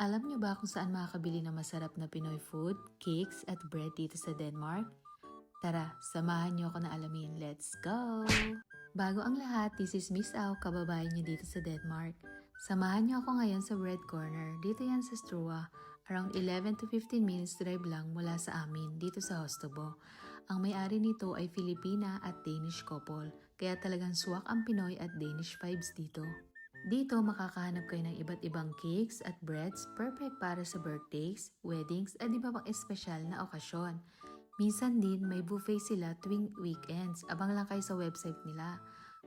Alam niyo ba kung saan makakabili ng masarap na Pinoy food, cakes at bread dito sa Denmark? Tara, samahan niyo ako na alamin. Let's go! Bago ang lahat, this is Miss Au, kababayan niyo dito sa Denmark. Samahan niyo ako ngayon sa Bread Corner. Dito yan sa Strua. Around 11 to 15 minutes drive lang mula sa amin dito sa Hostobo. Ang may-ari nito ay Filipina at Danish couple, kaya talagang swak ang Pinoy at Danish vibes dito. Dito makakahanap kayo ng iba't ibang cakes at breads perfect para sa birthdays, weddings at iba pang espesyal na okasyon. Minsan din may buffet sila tuwing weekends, abang lang kayo sa website nila.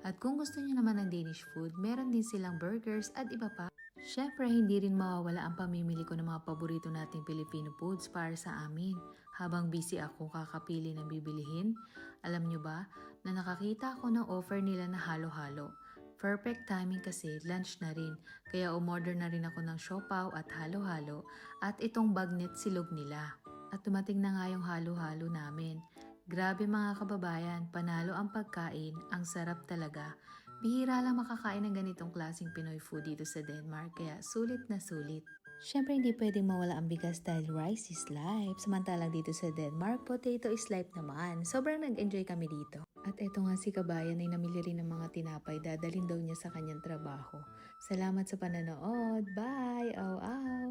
At kung gusto niyo naman ng Danish food, meron din silang burgers at iba pa. Syempre, hindi rin mawawala ang pamimili ko ng mga paborito nating Filipino foods para sa amin. Habang busy ako kakapili ng bibilihin, alam nyo ba na nakakita ako ng offer nila na halo-halo. Perfect timing kasi lunch na rin, kaya umorder na rin ako ng siopaw at halo-halo at itong bagnet silog nila. At tumating na nga yung halo-halo namin. Grabe mga kababayan, panalo ang pagkain, ang sarap talaga. Bihira lang makakain ng ganitong klaseng Pinoy food dito sa Denmark, kaya sulit na sulit. Siyempre hindi pwedeng mawala ang bigas dahil rice is life. Samantalang dito sa Denmark, potato is life naman. Sobrang nag-enjoy kami dito. At eto nga si kabayan ay namili rin ng mga tinapay, dadalhin daw niya sa kanyang trabaho. Salamat sa pananood. Bye! Aw, aw!